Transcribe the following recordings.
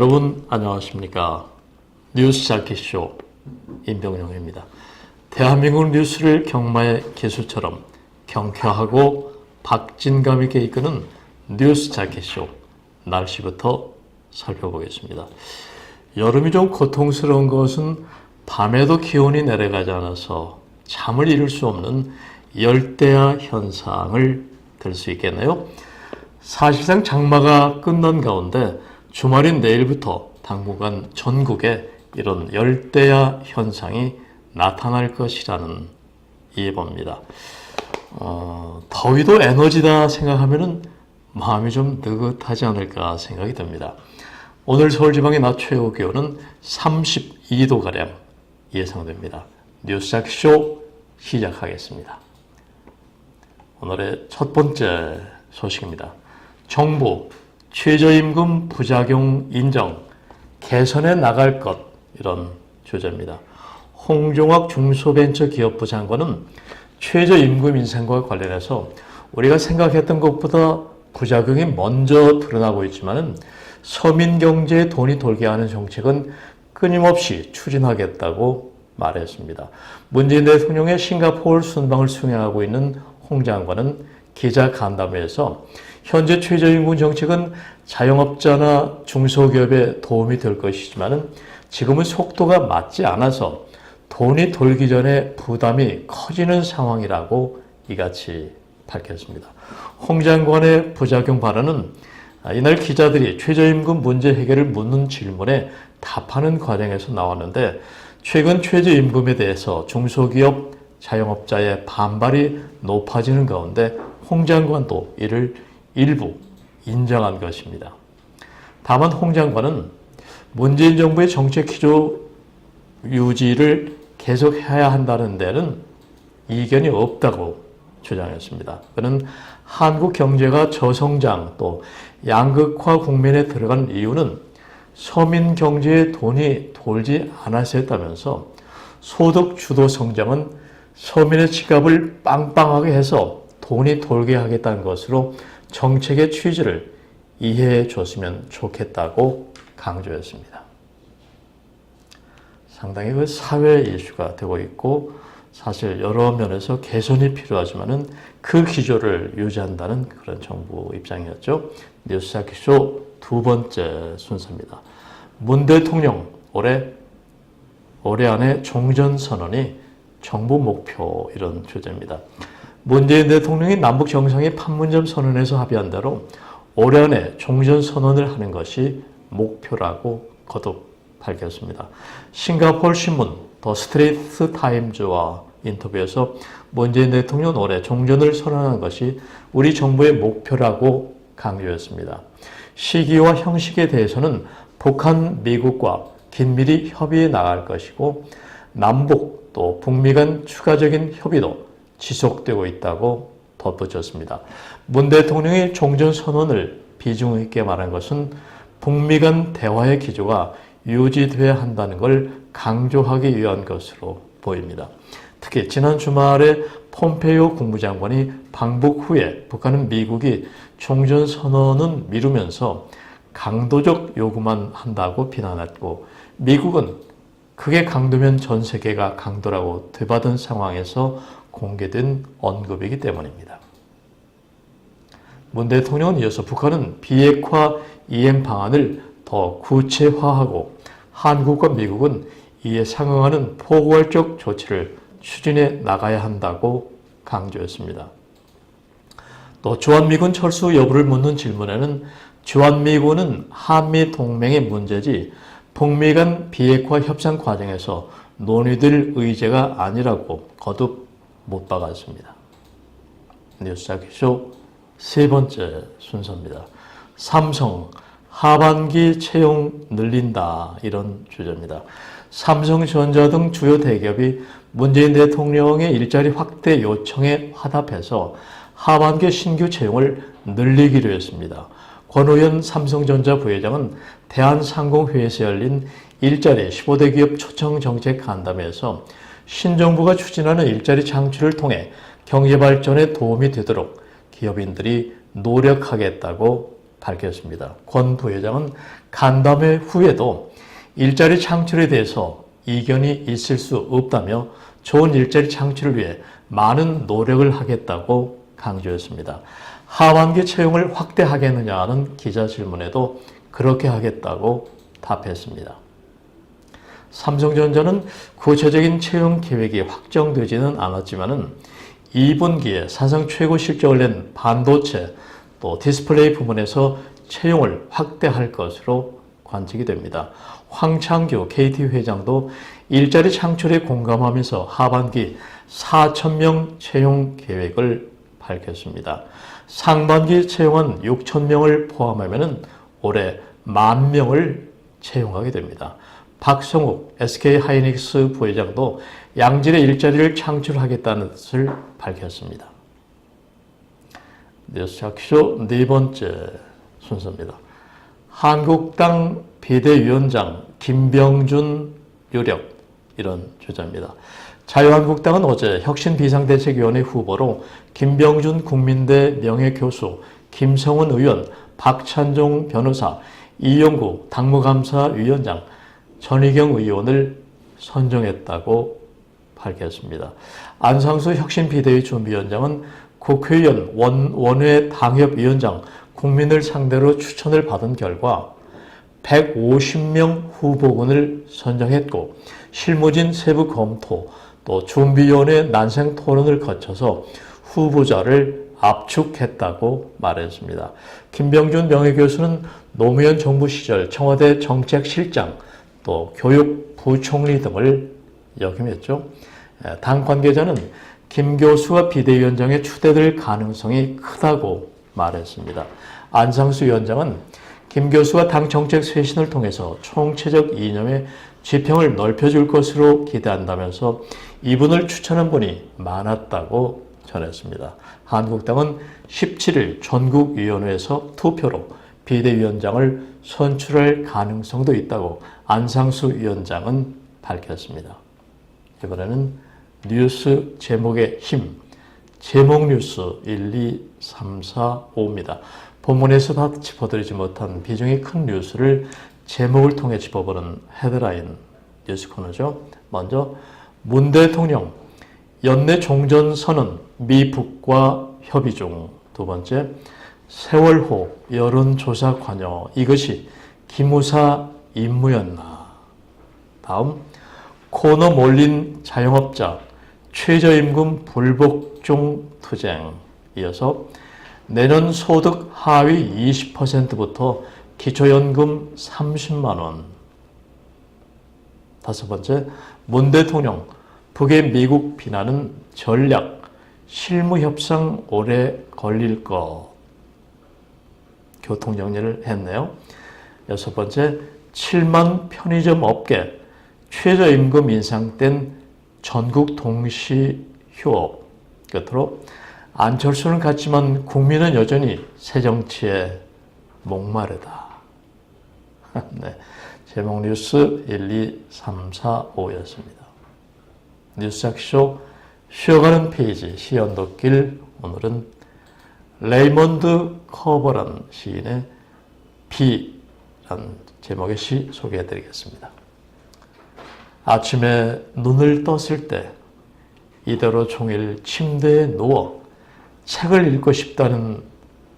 여러분 안녕하십니까. 뉴스 자켓쇼 임병용입니다. 대한민국 뉴스를 경마의 기술처럼 경쾌하고 박진감 있게 이끄는 뉴스 자켓쇼 날씨부터 살펴보겠습니다. 여름이 좀 고통스러운 것은 밤에도 기온이 내려가지 않아서 잠을 이룰 수 없는 열대야 현상을 들 수 있겠네요. 사실상 장마가 끝난 가운데 주말인 내일부터 당분간 전국에 이런 열대야 현상이 나타날 것이라는 예보입니다. 더위도 에너지다 생각하면 마음이 좀 느긋하지 않을까 생각이 듭니다. 오늘 서울지방의 낮 최고 기온은 32도가량 예상됩니다. 뉴스자켓쇼 시작하겠습니다. 오늘의 첫 번째 소식입니다. 정부 최저임금 부작용 인정, 개선해 나갈 것, 이런 주제입니다. 홍종학 중소벤처기업부 장관은 최저임금 인상과 관련해서 우리가 생각했던 것보다 부작용이 먼저 드러나고 있지만 서민경제에 돈이 돌게 하는 정책은 끊임없이 추진하겠다고 말했습니다. 문재인 대통령의 싱가포르 순방을 수행하고 있는 홍 장관은 기자 간담회에서 현재 최저임금 정책은 자영업자나 중소기업에 도움이 될 것이지만 지금은 속도가 맞지 않아서 돈이 돌기 전에 부담이 커지는 상황이라고 이같이 밝혔습니다. 홍 장관의 부작용 발언은 이날 기자들이 최저임금 문제 해결을 묻는 질문에 답하는 과정에서 나왔는데 최근 최저임금에 대해서 중소기업 자영업자의 반발이 높아지는 가운데 홍 장관도 이를 일부 인정한 것입니다. 다만 홍 장관은 문재인 정부의 정책 기조 유지를 계속해야 한다는 데는 이견이 없다고 주장했습니다. 그는 한국 경제가 저성장 또 양극화 국면에 들어간 이유는 서민 경제에 돈이 돌지 않아서 했다면서 소득 주도 성장은 서민의 지갑을 빵빵하게 해서 돈이 돌게 하겠다는 것으로 정책의 취지를 이해해 줬으면 좋겠다고 강조했습니다. 상당히 그 사회 이슈가 되고 있고 사실 여러 면에서 개선이 필요하지만은 그 기조를 유지한다는 그런 정부 입장이었죠. 뉴스자켓쇼 두 번째 순서입니다. 문 대통령 올해 안에 종전선언이 정부 목표, 이런 주제입니다. 문재인 대통령이 남북 정상의 판문점 선언에서 합의한 대로 올해 안에 종전선언을 하는 것이 목표라고 거듭 밝혔습니다. 싱가포르 신문 더 스트레이트 타임즈와 인터뷰에서 문재인 대통령은 올해 종전을 선언한 것이 우리 정부의 목표라고 강조했습니다. 시기와 형식에 대해서는 북한, 미국과 긴밀히 협의해 나갈 것이고 남북 또 북미 간 추가적인 협의도 지속되고 있다고 덧붙였습니다. 문 대통령이 종전선언을 비중 있게 말한 것은 북미 간 대화의 기조가 유지돼야 한다는 걸 강조하기 위한 것으로 보입니다. 특히 지난 주말에 폼페이오 국무장관이 방북 후에 북한은 미국이 종전선언은 미루면서 강도적 요구만 한다고 비난했고 미국은 그게 강도면 전 세계가 강도라고 되받은 상황에서 공개된 언급이기 때문입니다. 문 대통령은 이어서 북한은 비핵화 이행 방안을 더 구체화하고 한국과 미국은 이에 상응하는 포괄적 조치를 추진해 나가야 한다고 강조했습니다. 또 주한미군 철수 여부를 묻는 질문에는 주한미군은 한미 동맹의 문제지 북미 간 비핵화 협상 과정에서 논의될 의제가 아니라고 거듭 못 박았습니다. 뉴스자켓쇼 세 번째 순서입니다. 삼성 하반기 채용 늘린다, 이런 주제입니다. 삼성전자 등 주요 대기업이 문재인 대통령의 일자리 확대 요청에 화답해서 하반기 신규 채용을 늘리기로 했습니다. 권오현 삼성전자 부회장은 대한상공회의에서 열린 일자리 15대 기업 초청 정책 간담회에서 신정부가 추진하는 일자리 창출을 통해 경제 발전에 도움이 되도록 기업인들이 노력하겠다고 밝혔습니다. 권 부회장은 간담회 후에도 일자리 창출에 대해서 이견이 있을 수 없다며 좋은 일자리 창출을 위해 많은 노력을 하겠다고 강조했습니다. 하반기 채용을 확대하겠느냐는 기자 질문에도 그렇게 하겠다고 답했습니다. 삼성전자는 구체적인 채용 계획이 확정되지는 않았지만 2분기에 사상 최고 실적을 낸 반도체 또 디스플레이 부문에서 채용을 확대할 것으로 관측이 됩니다. 황창규 KT 회장도 일자리 창출에 공감하면서 하반기 4,000명 채용 계획을 밝혔습니다. 상반기 채용은 6,000명을 포함하면 올해 10,000명을 채용하게 됩니다. 박성욱 SK하이닉스 부회장도 양질의 일자리를 창출하겠다는 뜻을 밝혔습니다. 뉴스타크쇼 네 번째 순서입니다. 한국당 비대위원장 김병준 유력 이런 주자입니다. 자유한국당은 어제 혁신비상대책위원회 후보로 김병준 국민대 명예교수, 김성훈 의원, 박찬종 변호사, 이용구 당무감사위원장, 전희경 의원을 선정했다고 밝혔습니다. 안상수 혁신비대위 준비위원장은 국회의원 원외 당협위원장 국민을 상대로 추천을 받은 결과 150명 후보군을 선정했고 실무진 세부 검토 또 준비위원회 난생 토론을 거쳐서 후보자를 압축했다고 말했습니다. 김병준 명예교수는 노무현 정부 시절 청와대 정책실장 또 교육부총리 등을 역임했죠. 당 관계자는 김 교수가 비대위원장에 추대될 가능성이 크다고 말했습니다. 안상수 위원장은 김 교수가 당 정책 쇄신을 통해서 총체적 이념의 지평을 넓혀줄 것으로 기대한다면서 이분을 추천한 분이 많았다고 전했습니다. 한국당은 17일 전국위원회에서 투표로 비대위원장을 선출할 가능성도 있다고 안상수 위원장은 밝혔습니다. 이번에는 뉴스 제목의 힘, 제목 뉴스 1, 2, 3, 4, 5입니다. 본문에서 다 짚어드리지 못한 비중이 큰 뉴스를 제목을 통해 짚어보는 헤드라인 뉴스 코너죠. 먼저 문 대통령 연내 종전 선언 미북과 협의 중. 두 번째 세월호 여론조사 관여 이것이 기무사 임무였나. 다음 코너 몰린 자영업자 최저임금 불복종 투쟁. 이어서 내년 소득 하위 20%부터 기초연금 30만 원. 다섯 번째, 문 대통령 북의 미국 비난은 전략, 실무 협상 오래 걸릴 것. 교통 정리를 했네요. 여섯 번째, 7만 편의점 업계 최저임금 인상 땐 전국 동시 휴업. 끝으로 안철수는 갔지만 국민은 여전히 새 정치에 목마르다. 네, 제목 뉴스 1, 2, 3, 4, 5였습니다. 뉴스작쇼 쉬어가는 페이지 시연독길. 오늘은 레이먼드 커버란 시인의 비란 제목의 시 소개해드리겠습니다. 아침에 눈을 떴을 때 이대로 종일 침대에 누워 책을 읽고 싶다는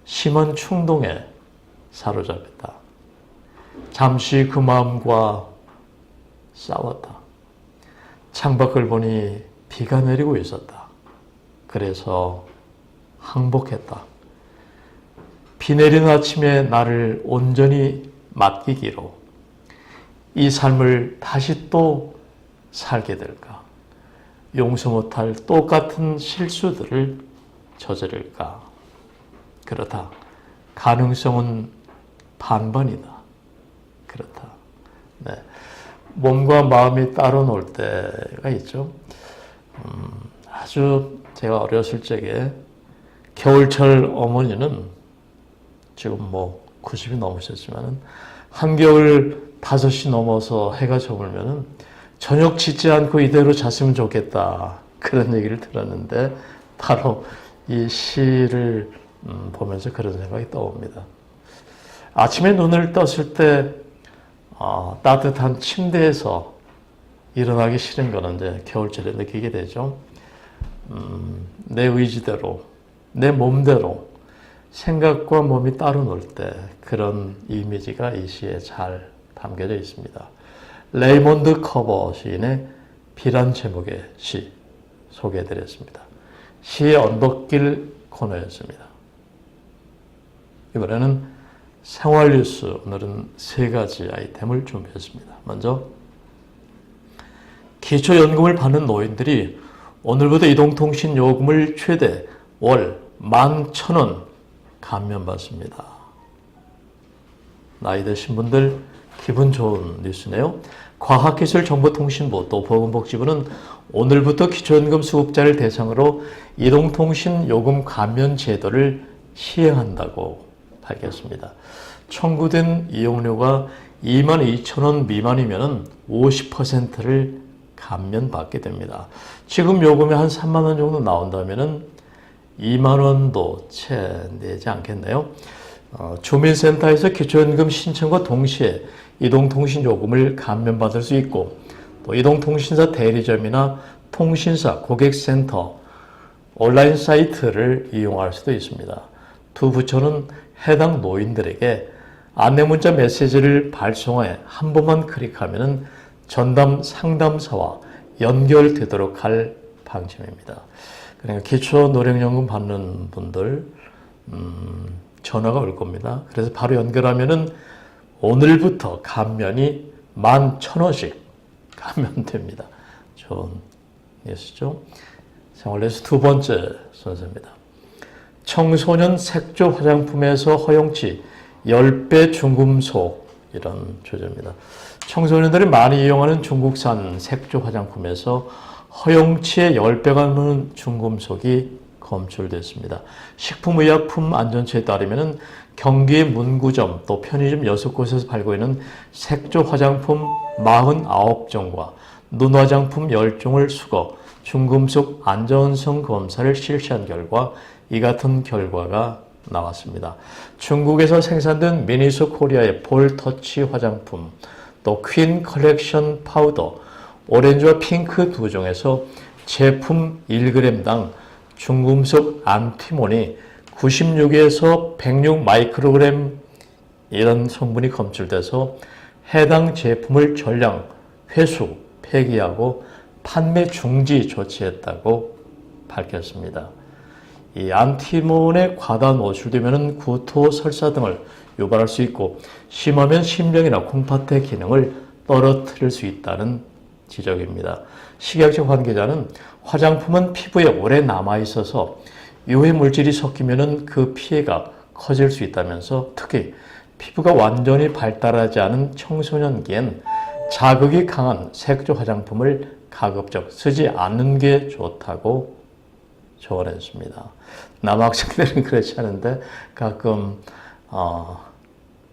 심한 충동에 사로잡혔다. 잠시 그 마음과 싸웠다. 창밖을 보니 비가 내리고 있었다. 그래서 항복했다. 비 내리는 아침에 나를 온전히 맡기기로 이 삶을 다시 또 살게 될까? 용서 못할 똑같은 실수들을 저지를까? 그렇다. 가능성은 반반이다. 그렇다. 네. 몸과 마음이 따로 놀 때가 있죠. 아주 제가 어렸을 적에 겨울철 어머니는 지금 뭐 90이 넘으셨지만은 한겨울 5시 넘어서 해가 저물면은 저녁 짓지 않고 이대로 잤으면 좋겠다. 그런 얘기를 들었는데 바로 이 시를 보면서 그런 생각이 떠옵니다. 아침에 눈을 떴을 때 따뜻한 침대에서 일어나기 싫은 거는 이제 겨울철에 느끼게 되죠. 내 의지대로, 내 몸대로 생각과 몸이 따로 놀 때 그런 이미지가 이 시에 잘 담겨져 있습니다. 레이몬드 커버 시인의 비란 제목의 시 소개해드렸습니다. 시의 언덕길 코너였습니다. 이번에는 생활 뉴스, 오늘은 세 가지 아이템을 준비했습니다. 먼저 기초연금을 받는 노인들이 오늘부터 이동통신 요금을 최대 월 11,000원 감면받습니다. 나이 드신 분들 기분 좋은 뉴스네요. 과학기술정보통신부 또 보건복지부는 오늘부터 기초연금 수급자를 대상으로 이동통신 요금 감면 제도를 시행한다고 밝혔습니다. 청구된 이용료가 22,000원 미만이면 50%를 감면받게 됩니다. 지금 요금이 한 3만 원 정도 나온다면 2만 원도 채 내지 않겠네요. 주민센터에서 기초연금 신청과 동시에 이동통신 요금을 감면받을 수 있고 또 이동통신사 대리점이나 통신사 고객센터 온라인 사이트를 이용할 수도 있습니다. 두 부처는 해당 노인들에게 안내문자 메시지를 발송해 한 번만 클릭하면 전담 상담사와 연결되도록 할 방침입니다. 그러니까 기초노령연금 받는 분들 전화가 올 겁니다. 그래서 바로 연결하면은 오늘부터 감면이 11,000원씩 감면됩니다. 좋은 뉴스죠. 생활뉴스 두 번째 순서입니다. 청소년 색조 화장품에서 허용치 10배 중금속, 이런 주제입니다. 청소년들이 많이 이용하는 중국산 색조 화장품에서 허용치의 10배가 넘는 중금속이 검출됐습니다. 식품의약품안전처에 따르면 경기 문구점 또 편의점 6곳에서 팔고 있는 색조 화장품 49종과 눈화장품 10종을 수거 중금속 안전성 검사를 실시한 결과 이 같은 결과가 나왔습니다. 중국에서 생산된 미니소 코리아의 볼터치 화장품, 또 퀸 컬렉션 파우더, 오렌지와 핑크 두 종에서 제품 1g당 중금속 안티몬이 96에서 106 마이크로그램 이런 성분이 검출돼서 해당 제품을 전량 회수, 폐기하고 판매 중지 조치했다고 밝혔습니다. 이 안티몬에 과다 노출되면 구토, 설사 등을 유발할 수 있고 심하면 심장이나 콩팥의 기능을 떨어뜨릴 수 있다는 지적입니다. 식약처 관계자는 화장품은 피부에 오래 남아있어서 유해 물질이 섞이면 그 피해가 커질 수 있다면서 특히 피부가 완전히 발달하지 않은 청소년기엔 자극이 강한 색조 화장품을 가급적 쓰지 않는 게 좋다고 조언했습니다. 남학생들은 그렇지 않은데 가끔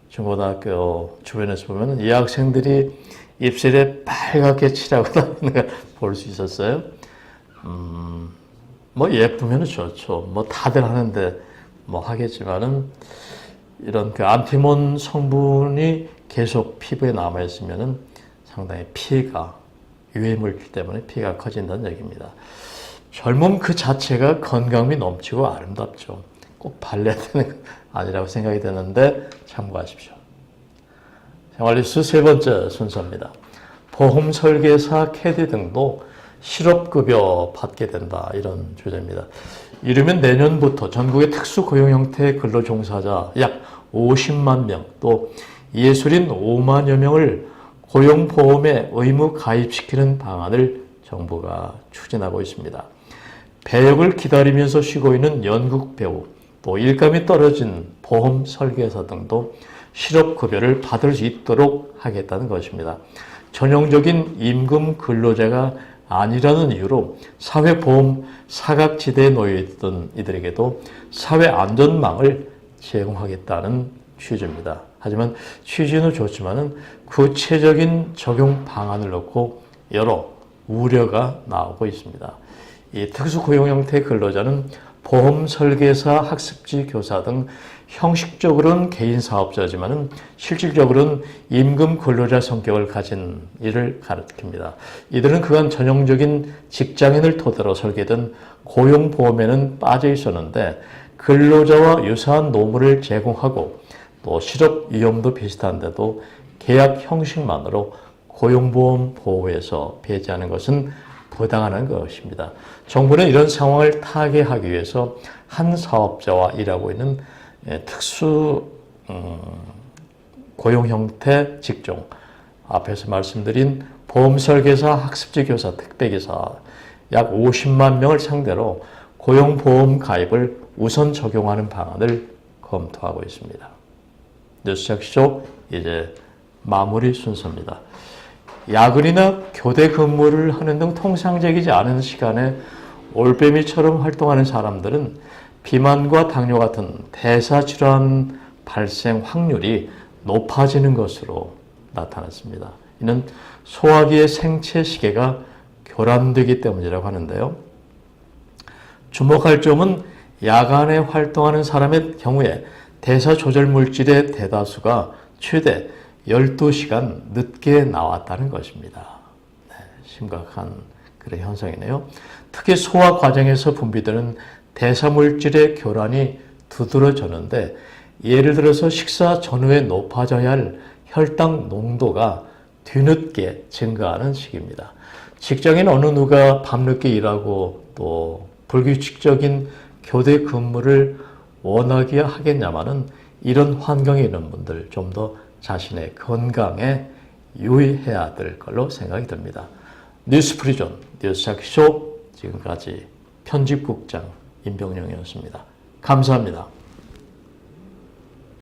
중고등학교 주변에서 보면 이 학생들이 입술에 빨갛게 칠하고 다니는 걸 볼 수 있었어요. 뭐 예쁘면 좋죠. 뭐 다들 하는데 뭐 하겠지만은 이런 그 안티몬 성분이 계속 피부에 남아 있으면은 상당히 피해가 유해물질 때문에 피해가 커진다는 얘기입니다. 젊음 그 자체가 건강미 넘치고 아름답죠. 꼭 발라야 되는 건 아니라고 생각이 드는데 참고하십시오. 생활뉴스 세 번째 순서입니다. 보험 설계사, 캐디 등도 실업급여 받게 된다, 이런 주제입니다. 이르면 내년부터 전국의 특수고용 형태의 근로종사자 약 50만 명, 또 예술인 5만여 명을 고용보험에 의무 가입시키는 방안을 정부가 추진하고 있습니다. 배역을 기다리면서 쉬고 있는 연극 배우, 또 일감이 떨어진 보험 설계사 등도 실업급여를 받을 수 있도록 하겠다는 것입니다. 전형적인 임금 근로자가 아니라는 이유로 사회보험 사각지대에 놓여있던 이들에게도 사회안전망을 제공하겠다는 취지입니다. 하지만 취지는 좋지만 구체적인 적용 방안을 놓고 여러 우려가 나오고 있습니다. 이 특수고용 형태의 근로자는 보험 설계사, 학습지 교사 등 형식적으로는 개인 사업자지만은 실질적으로는 임금 근로자 성격을 가진 이를 가리킵니다. 이들은 그간 전형적인 직장인을 토대로 설계된 고용보험에는 빠져 있었는데 근로자와 유사한 노무를 제공하고 또 실업 위험도 비슷한데도 계약 형식만으로 고용보험 보호에서 배제하는 것은 부당하는 것입니다. 정부는 이런 상황을 타개하기 위해서 한 사업자와 일하고 있는 특수 고용 형태 직종, 앞에서 말씀드린 보험설계사, 학습지 교사, 택배기사 약 50만 명을 상대로 고용보험 가입을 우선 적용하는 방안을 검토하고 있습니다. 뉴스jak쇼 이제 마무리 순서입니다. 야근이나 교대 근무를 하는 등 통상적이지 않은 시간에 올빼미처럼 활동하는 사람들은 비만과 당뇨 같은 대사질환 발생 확률이 높아지는 것으로 나타났습니다. 이는 소화기의 생체 시계가 교란되기 때문이라고 하는데요. 주목할 점은 야간에 활동하는 사람의 경우에 대사 조절 물질의 대다수가 최대 12시간 늦게 나왔다는 것입니다. 네, 심각한 그런 현상이네요. 특히 소화 과정에서 분비되는 대사 물질의 교란이 두드러졌는데 예를 들어서 식사 전후에 높아져야 할 혈당 농도가 뒤늦게 증가하는 시기입니다. 직장인 어느 누가 밤늦게 일하고 또 불규칙적인 교대 근무를 원하게 하겠냐마는 이런 환경에 있는 분들 좀 더 자신의 건강에 유의해야 될 걸로 생각이 듭니다. 뉴스프리존 뉴스jak쇼 지금까지 편집국장 임병영이었습니다. 감사합니다.